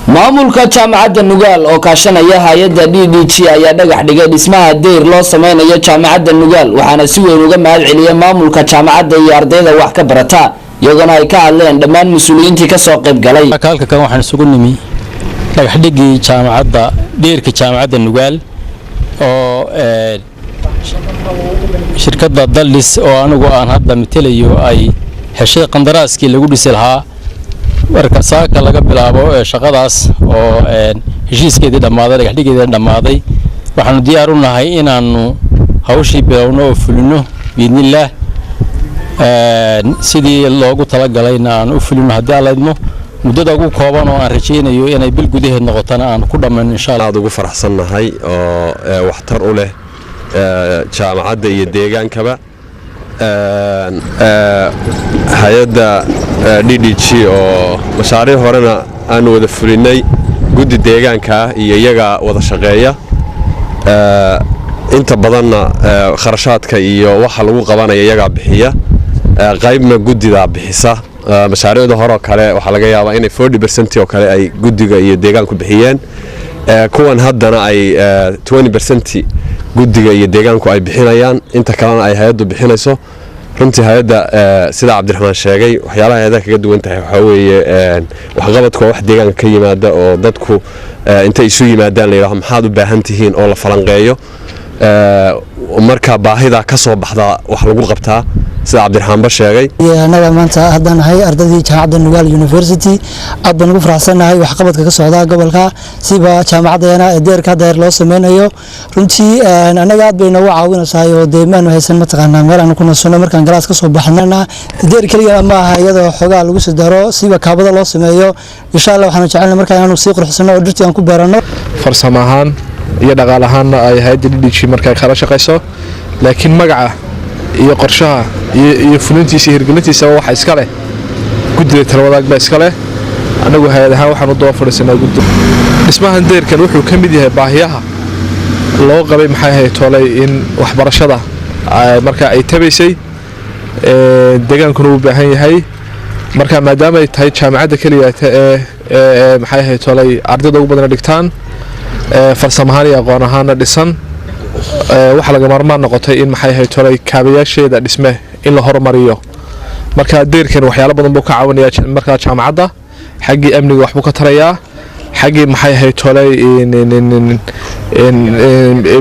maamulka jaamacadda Nugaal oo kaashanaya hay'adda DDG ayaa dhagax dhigay dhismaha deyr loo sameeyo jaamacadda Nugaal waxaana si weyn uga mahad celiyay maamulka jaamacadda iyo ardayda wax ka barata iyagoo ay ka hadleen dhammaan mas'uuliyiintii ka soo qayb galay halka kan waxaan isugu nimi dhagax dhigay jaamacadda deyrka jaamacadda Nugaal oo shirkadda Dallis oo anigu aan hadda matalayo ay heshay qandaraaskii lagu dhisi lahaa marka saaka laga bilaabo shaqadaas oo heshiiskeedii dhamaaday dhagax dhigeedii dhamaaday waxaanu diyaar u nahay inaanu hawshii bilowno oo fulino biidnillah sidii loogu talagalay aan u fulino haddii alla idmo muddada ugu kooban oo aan rajaynayo inay bil gudaheed noqotana aan ku dhammaan insha Allah ugu faraxsanahay oo waxtar u leh jaamacadda iyo deegaankaba hay'adda DDG oo mashaariic horena aan wada fulinay guddi deegaanka iyo iyaga wada shaqeeya inta badanna kharashaadka iyo waxa lagu qabanayo iyaga bixiya qaybna guddida bixisa mashaariicda hore kale waxa laga yaabaa inay 40% oo kale ay guddiga iyo deegaanku bixiyeen kuwan haddana ay 20% guddiga iyo deegaanku ay bixinayaan inta kalena ay hay'addu bixinayso runtii hay'adda sida Cabdiraxmaan sheegay waxyaalaha hay'adda kaga duwan tahay waxa weeye wax qabadku wax deegaanka ka yimaada oo dadku inta isu yimaadaan la yiraahdo maxaad u baahan tihiin oo la falanqeeyo marka baahida ka soo baxda wax lagu qabtaa sida Cabdiraxmaan sheegay anaga maanta haddaan ahay ardaydii jaamacadda Nugaal University aad baan ugu faraxsanahay wax qabadka ka socda gobolka siba jaamacaddeena deerka deer loo sameeyo runtii anaga aad bayna u caawinaysaa oo deemaan haysan mataqaanaa meel aan ku nasano markaan galaas ka soo baxnana deer kaliya ma aha iyadoo xogaa lagu soo daro siba kaabada loo sameeyo insha Allah waxaan jecelnahay markaan aanu sii qurxsano oo dhirtii aan ku beerano farsamahan iyo dhaqaalahan ay hay'adda DDG markay kala shaqeyso laakiin magaca iyo qorshaha iyo fulintiisa hirgelintiisa waxa iska leh guddiga talawadaag ba iska leh anagu hay'adaha waxaan u dooran fadhisanaa guddi dhismahan deerkan wuxuu ka mid yahay baahiyaha loo qabay maxay ahayd toolay in waxbarashada marka ay tabaysay deegaankuna u baahan yahay marka maadaama ay tahay jaamacadda kaliya ee maxay ahayd toolay ardayda ugu badan dhigtaan farsamahan iyo aqoon ahaan dhisan waxa laga marmaan noqotay in maxay ahayd toolay kaabayaasheeda dhisme in la horumariyo marka deerkan waxyaalo badan buu ka caawinayaa marka jaamacadda xaqii amniga wax buu ka tarayaa xaqii maxay ahayd toolay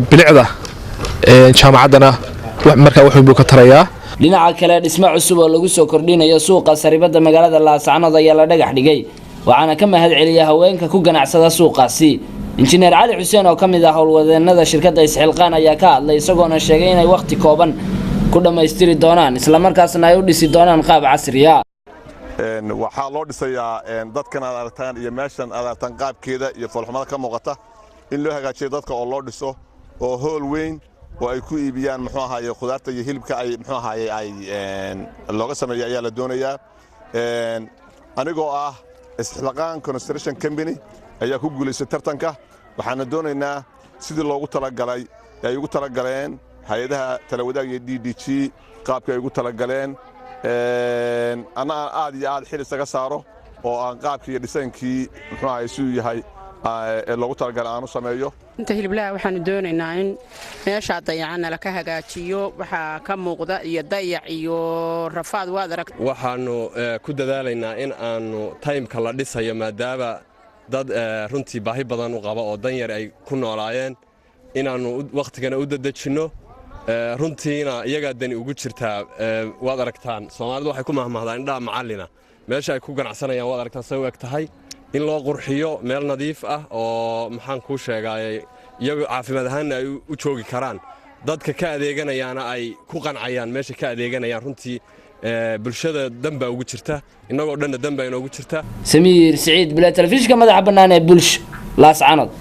bilicda jaamacaddana marka wax buu ka tarayaa dhinaca kale dhismo cusub oo lagu soo kordhinayo suuqa saribada magaalada Laascaanood ayaa la dhagax dhigay waxaana ka mahad celiyay haweenka ku ganacsada suuqaasi injineer Cali Xuseen oo kamid ah howlwadeennada shirkadda Isxilqaan ayaa ka hadlay isagoona sheegay inay waqti kooban ku dhameystiri doonaan isla markaasna ay u dhisi doonaan qaab casri ah waxa loo dhisayaa dadkan aad aragtaan iyo meeshan aad aragtaan qaabkeeda iyo falxumada ka muuqata in loo hagaajiyo dadka oo loo dhiso oo hool weyn oo ay ku iibiyaan muxuu ahaayay khudaarta iyo hilibka ay muxuu ahaayay ay looga sameeyo ayaa la doonayaa anigoo ah Isxilqaan Construction Company ayaa ku guuleysay tartanka waxaana doonaynaa sidii loogu talagalay ay ugu talagaleen hay'adaha talawadaag iyo DDG qaabka ay ugu talagaleen ana aad iyo aad xil isaga saaro oo aan qaabkii dhisaankii muxuu ahaay suu yahay loogu talagalay aan u sameeyo inta hiliblaha waxaanu doonaynaa in meesha dayacan la ka hagaajiyo waxa ka muuqda iyo dayac iyo rafaad waad arag waxaanu ku dadaalaynaa in aanu timeka la dhisayo maadaama dad runtii baahi badan u qaba oo dan yar ay ku noolaayeen inaanu waqtigana u dadajino runtiina iyaga dani ugu jirtaa waad aragtaan Soomaalidu waxay ku mahmahdaan indhaha macallina meesha ay ku ganacsanayaan waad aragtaan soo eg tahay in loo qurxiyo meel nadiif ah oo maxaan ku sheegay iyagu caafimaad ahaan ay u joogi karaan dadka ka adeeganayaana ay ku qancayaan meesha ka adeeganayaan runtii bulshada danba ugu jirta inagoo dhanna danba inoogu jirta Samiir Saciid bila telefishinka madaxa bannaan ee bulsh Laascaanood.